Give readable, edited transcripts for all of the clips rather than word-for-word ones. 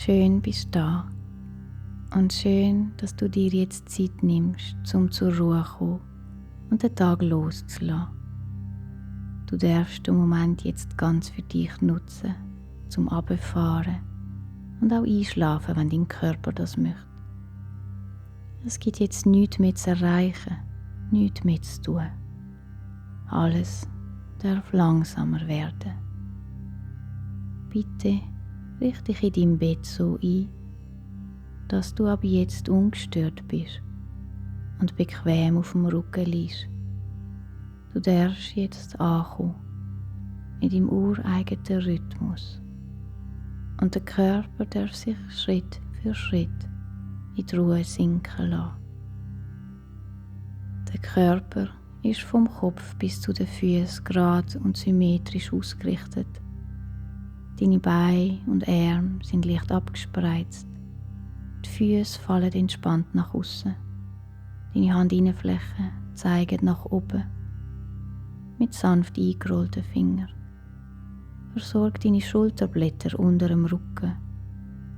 Schön bist du da und schön, dass du dir jetzt Zeit nimmst, um zur Ruhe zu kommen und den Tag loszulassen. Du darfst den Moment jetzt ganz für dich nutzen, zum Runterfahren und auch einschlafen, wenn dein Körper das möchte. Es gibt jetzt nichts mehr zu erreichen, nichts mehr zu tun. Alles darf langsamer werden. Bitte richte dich in deinem Bett so ein, dass du ab jetzt ungestört bist und bequem auf dem Rücken liegst. Du darfst jetzt ankommen in deinem ureigenen Rhythmus und der Körper darf sich Schritt für Schritt in die Ruhe sinken lassen. Der Körper ist vom Kopf bis zu den Füßen gerade und symmetrisch ausgerichtet. Deine Beine und Arme sind leicht abgespreizt. Die Füße fallen entspannt nach außen. Deine Handinnenflächen zeigen nach oben mit sanft eingerollten Fingern. Versorge deine Schulterblätter unter dem Rücken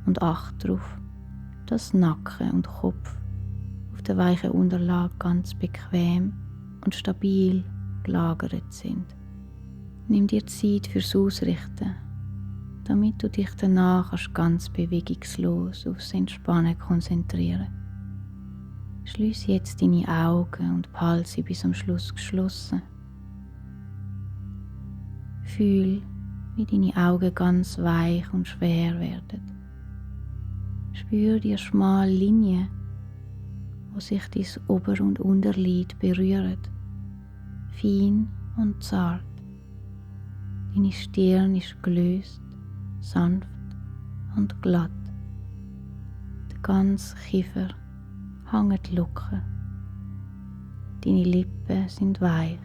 und achte darauf, dass Nacken und Kopf auf der weichen Unterlage ganz bequem und stabil gelagert sind. Nimm dir Zeit fürs Ausrichten, damit du dich danach ganz bewegungslos aufs Entspannen konzentrieren. Schließ jetzt deine Augen und behalte sie bis zum Schluss geschlossen. Fühl, wie deine Augen ganz weich und schwer werden. Spür die schmale Linie, wo sich dein Ober- und Unterlid berühren, fein und zart. Deine Stirn ist gelöst, sanft und glatt. Der ganze Kiefer hängt locker. Deine Lippen sind weich.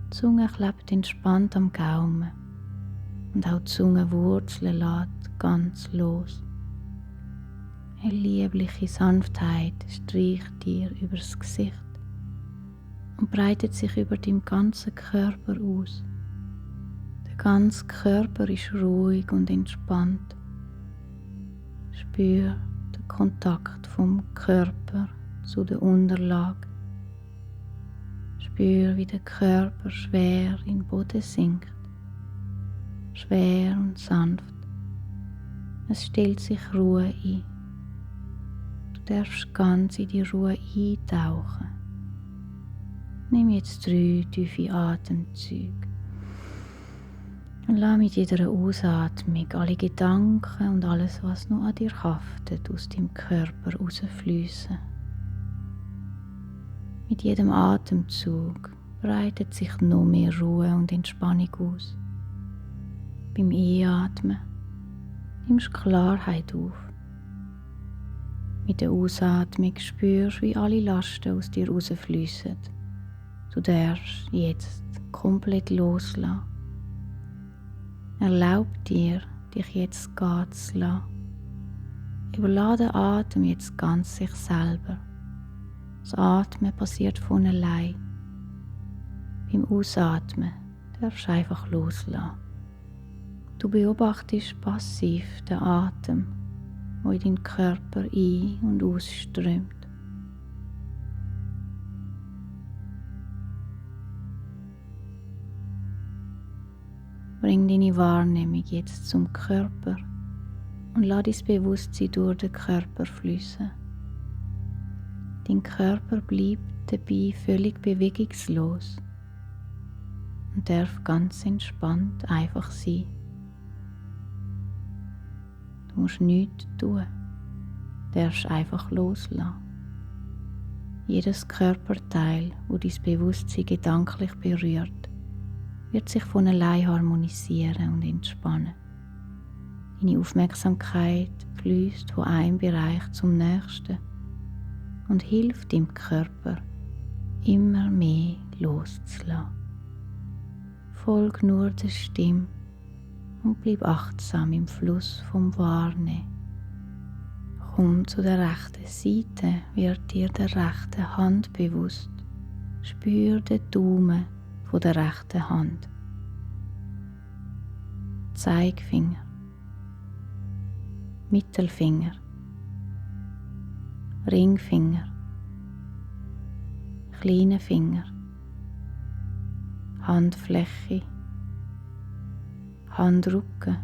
Die Zunge klebt entspannt am Gaumen und auch die Zungenwurzeln lässt ganz los. Eine liebliche Sanftheit streicht dir übers Gesicht und breitet sich über deinen ganzen Körper aus. Der ganze Körper ist ruhig und entspannt. Spür den Kontakt vom Körper zu der Unterlage. Spür, wie der Körper schwer in den Boden sinkt. Schwer und sanft. Es stellt sich Ruhe ein. Du darfst ganz in die Ruhe eintauchen. Nimm jetzt 3 tiefe Atemzüge. Und lass mit jeder Ausatmung alle Gedanken und alles, was noch an dir haftet, aus deinem Körper rausfließen. Mit jedem Atemzug breitet sich noch mehr Ruhe und Entspannung aus. Beim Einatmen nimmst du Klarheit auf. Mit der Ausatmung spürst du, wie alle Lasten aus dir rausfließen. Du darfst jetzt komplett loslassen. Erlaub dir, dich jetzt gehen zu lassen. Überlasse den Atem jetzt ganz sich selber. Das Atmen passiert von allein. Beim Ausatmen darfst du einfach loslassen. Du beobachtest passiv den Atem, der in deinen Körper ein- und ausströmt. Bring deine Wahrnehmung jetzt zum Körper und lass dein Bewusstsein durch den Körper fließen. Dein Körper bleibt dabei völlig bewegungslos und darf ganz entspannt einfach sein. Du musst nichts tun, darfst einfach loslassen. Jedes Körperteil, wo dein Bewusstsein gedanklich berührt, wird sich von allein harmonisieren und entspannen. Deine Aufmerksamkeit fließt von einem Bereich zum nächsten und hilft dem Körper, immer mehr loszulassen. Folg nur der Stimme und bleib achtsam im Fluss vom Wahrnehmen. Komm zu der rechten Seite, wird dir der rechten Hand bewusst. Spür den Daumen von der rechten Hand. Zeigefinger, Mittelfinger, Ringfinger, kleine Finger, Handfläche, Handrücken,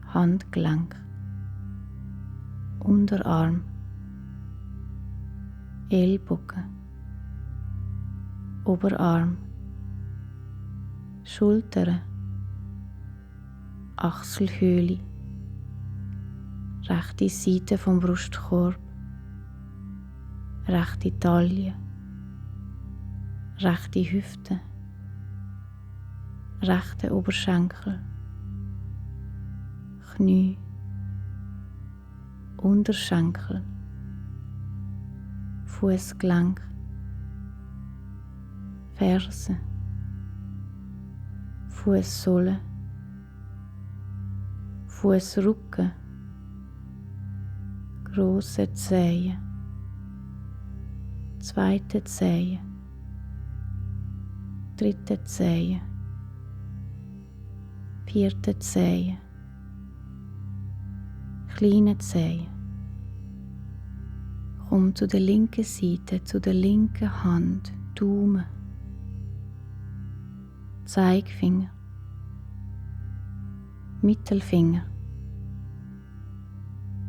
Handgelenk, Unterarm, Ellbogen, Oberarm, Schultern, Achselhöhle, rechte Seite vom Brustkorb, rechte Taille, rechte Hüfte, rechte Oberschenkel, Knie, Unterschenkel, Fußgelenk, Ferse, Fußsohle, Fußrücken, grosse Zehen, zweite Zehe, dritte Zehe, vierte Zehe, kleine Zehe. Komm zu der linken Seite, zu der linken Hand, Daumen, Zeigefinger, Mittelfinger,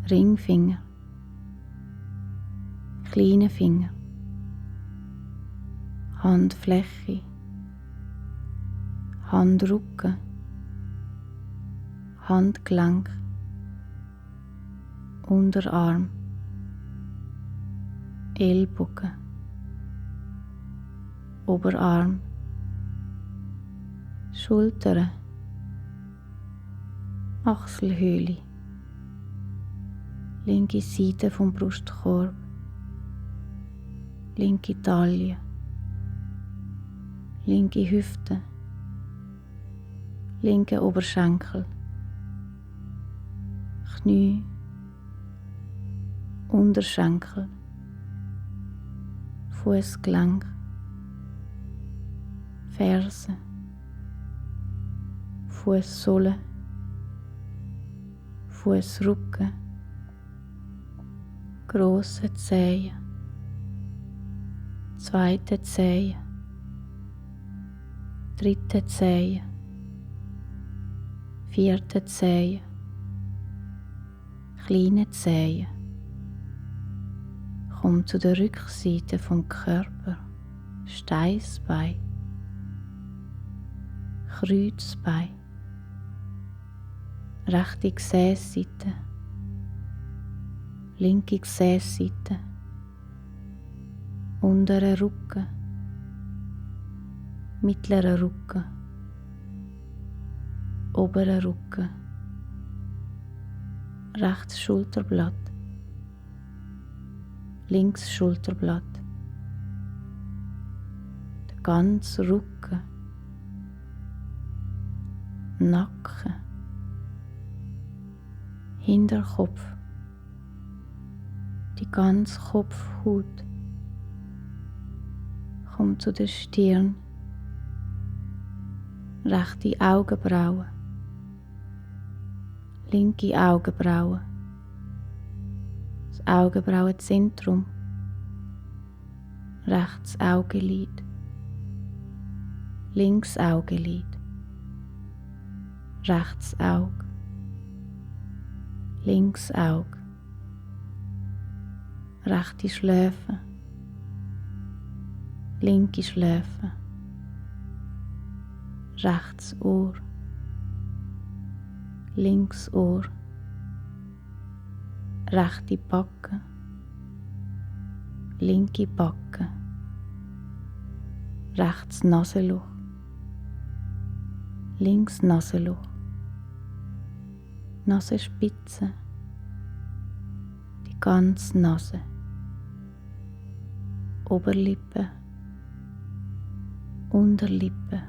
Ringfinger, kleine Finger, Handfläche, Handrücken, Handgelenk, Unterarm, Ellbogen, Oberarm, Schultern, Achselhöhle, linke Seite vom Brustkorb, linke Taille, linke Hüfte, linke Oberschenkel, Knie, Unterschenkel, Fußgelenk, Ferse, Fußsohle, Fußrücken, grosse Zehe, zweite Zehe, dritte Zehe, vierte Zehe, kleine Zehe. Komm zu der Rückseite vom Körper, Steißbein, Kreuzbein, rechte Gesäßseite, linke Gesäßseite, unterer Rücken, mittlerer Rücken, oberer Rücken, rechtes Schulterblatt, links Schulterblatt, der ganze Rücken, Nacken, Hinterkopf, die ganze Kopfhaut. Komm zu der Stirn, rechte Augenbraue, linke Augenbraue, das Augenbrauenzentrum, rechts Augenlid, links Augenlid, rechts Auge, links Auge, rechte Schläfe, linke Schläfe, rechts Ohr, links Ohr, rechte Backe, linke Backe, rechts Nasenloch, links Nasenloch, Nasenspitze, die ganze Nase, Oberlippe, Unterlippe,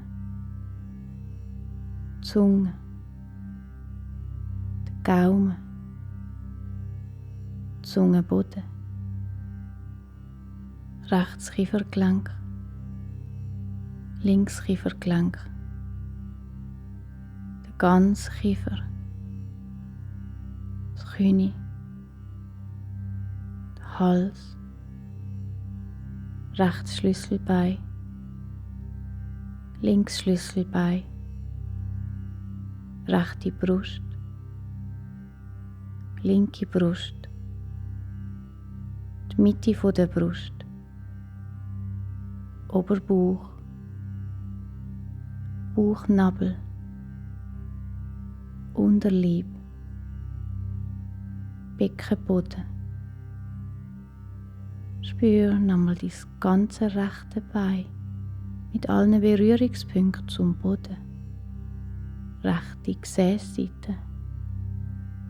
Zunge, der Gaumen, Zungenboden, rechts Kiefergelenk, links Kiefergelenk, der ganze Kiefer, Knie, der Hals, rechtes Schlüsselbein, links Schlüsselbein, rechte Brust, linke Brust, die Mitte von der Brust, Oberbauch, Bauchnabel, Unterleib, Beckenboden. Spür nochmal dein ganze rechte Bein mit allen Berührungspunkten zum Boden. Rechte Gesäßseite,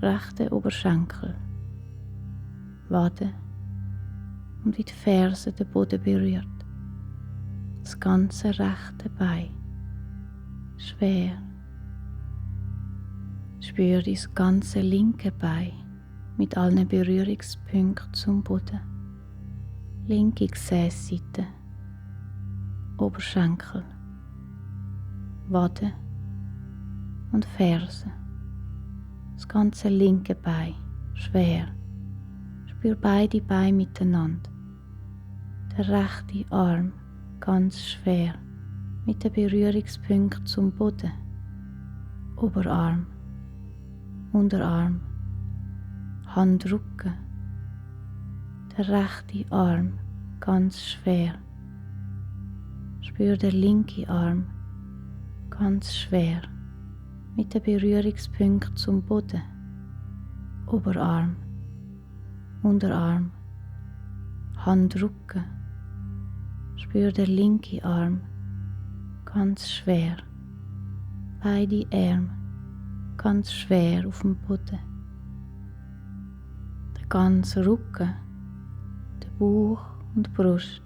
rechte Oberschenkel, Wade und wie die Ferse den Boden berührt. Das ganze rechte Bein, schwer. Spür dein ganze linke Bein mit allen Berührungspunkten zum Boden. Linke Gesäßseite, Oberschenkel, Wade und Ferse. Das ganze linke Bein, schwer. Spür beide Beine miteinander. Der rechte Arm, ganz schwer, mit den Berührungspunkten zum Boden. Oberarm, Unterarm, Handrücken. Der rechte Arm, ganz schwer. Spür der linke Arm, ganz schwer, mit den Berührungspunkten zum Boden. Oberarm, Unterarm, Handrücken. Spür der linke Arm, ganz schwer. Beide Arme, ganz schwer auf dem Boden. Der ganze Rücken, der Bauch und die Brust,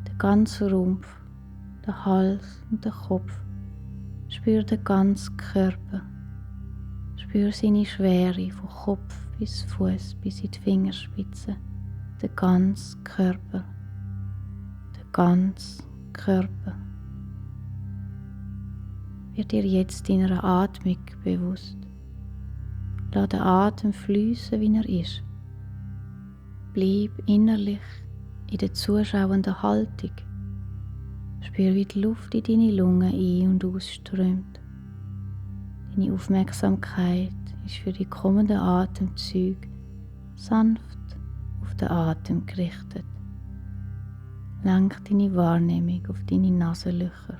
der ganze Rumpf, der Hals und der Kopf. Spür den ganzen Körper. Spür seine Schwere von Kopf bis Fuß bis in die Fingerspitzen. Der ganze Körper. Der ganze Körper. Wird dir jetzt deiner Atmung bewusst. Lass den Atem fließen, wie er ist. Bleib innerlich in der zuschauenden Haltung. Spür, wie die Luft in deine Lungen ein- und ausströmt. Deine Aufmerksamkeit ist für die kommenden Atemzüge sanft auf den Atem gerichtet. Lenk deine Wahrnehmung auf deine Nasenlöcher.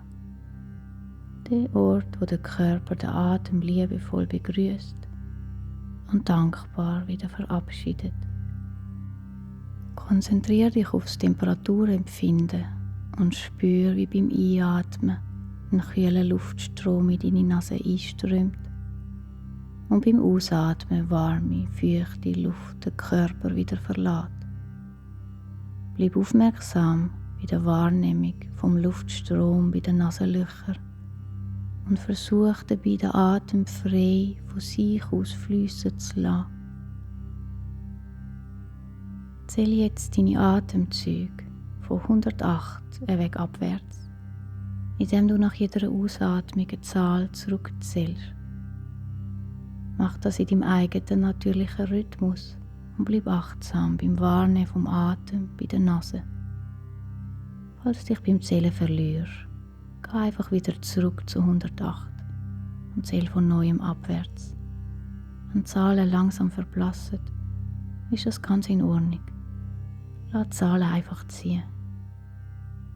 Der Ort, wo der Körper den Atem liebevoll begrüßt und dankbar wieder verabschiedet. Konzentriere dich aufs Temperaturempfinden und spür, wie beim Einatmen ein kühler Luftstrom in deine Nase einströmt und beim Ausatmen warme, feuchte Luft den Körper wieder verlässt. Bleib aufmerksam bei der Wahrnehmung vom Luftstrom bei den Nasenlöchern und versuch dabei den Atem frei von sich aus fließen zu lassen. Zähle jetzt deine Atemzüge von 108 Weg abwärts, indem du nach jeder Ausatmung eine Zahl zurückzählst. Mach das in deinem eigenen natürlichen Rhythmus und bleib achtsam beim Wahrnehmen vom Atem bei der Nase. Falls du dich beim Zählen verlierst, geh einfach wieder zurück zu 108 und zähl von neuem abwärts. Wenn Zahlen langsam verblassen, ist das ganz in Ordnung. Lass die Zahlen einfach ziehen,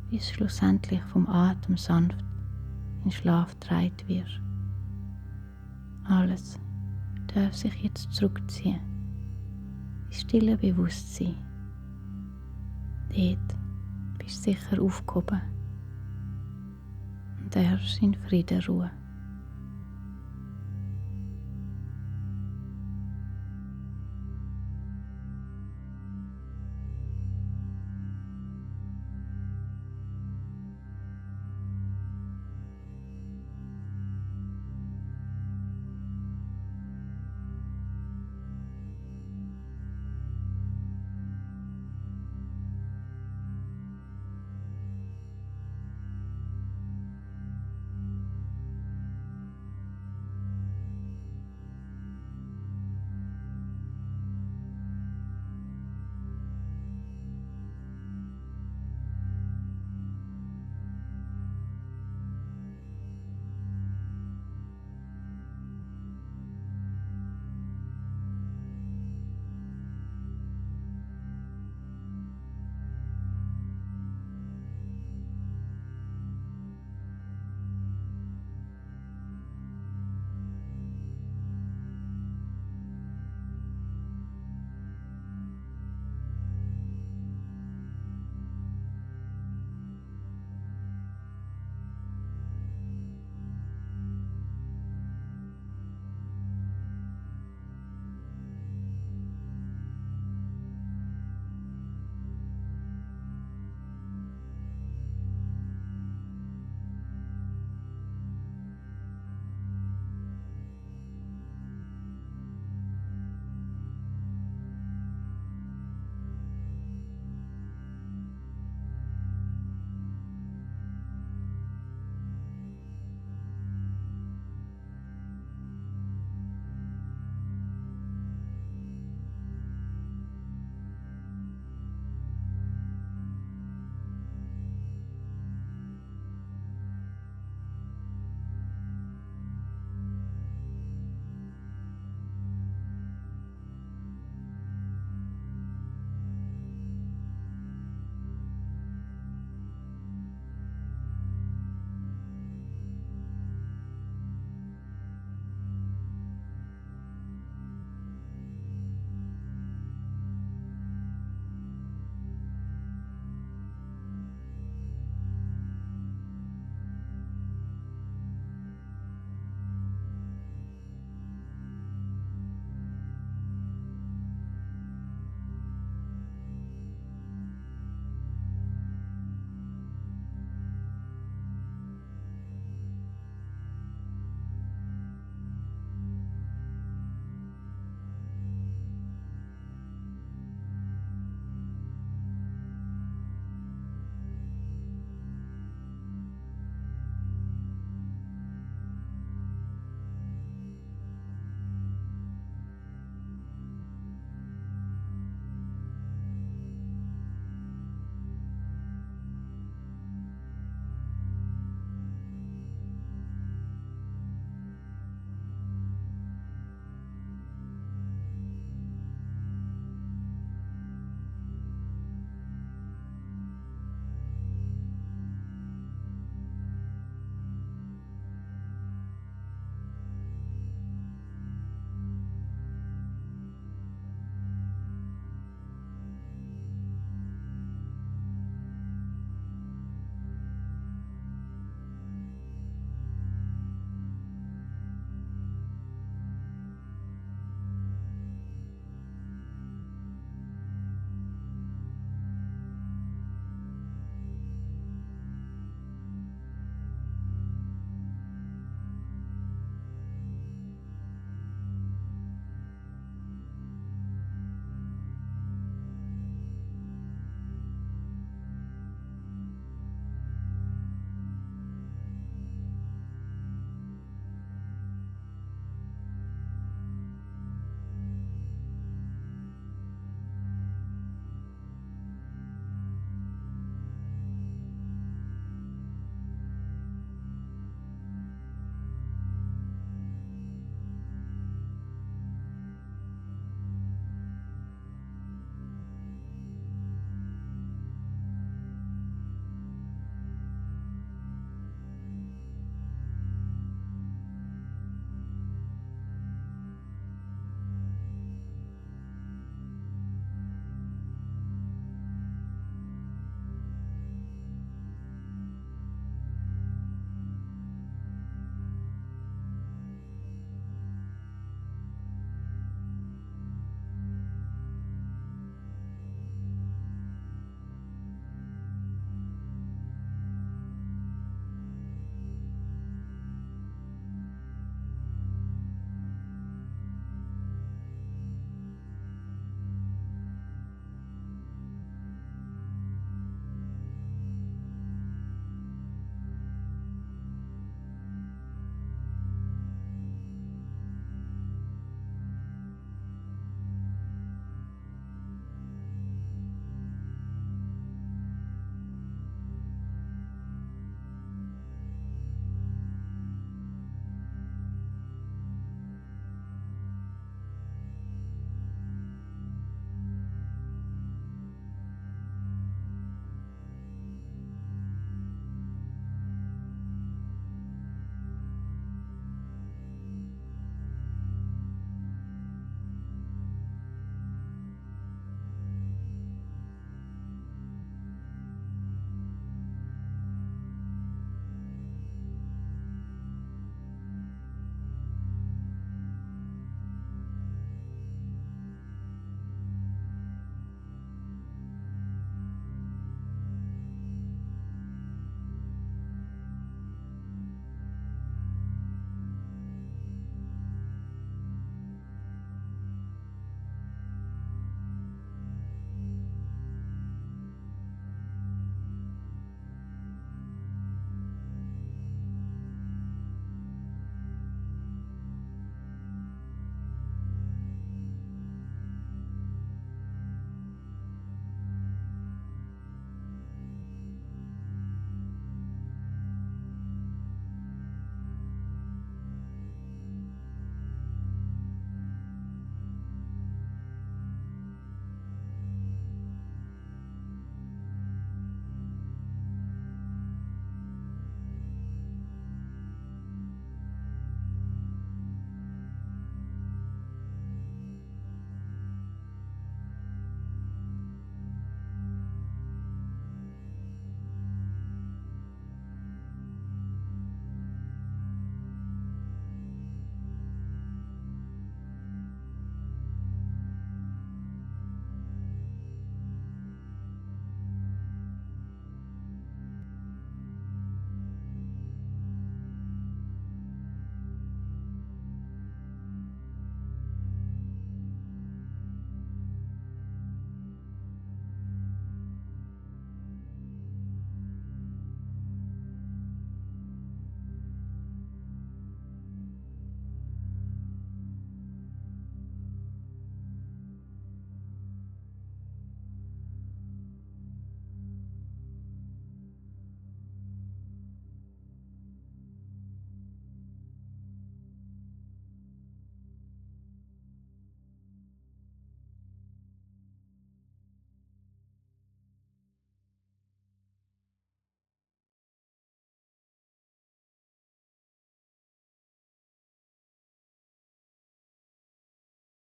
bis schlussendlich vom Atem sanft in Schlaf getragen wirst. Alles darf sich jetzt zurückziehen, ins stille Bewusstsein. Dort bist du sicher aufgehoben und darfst in Frieden ruhen.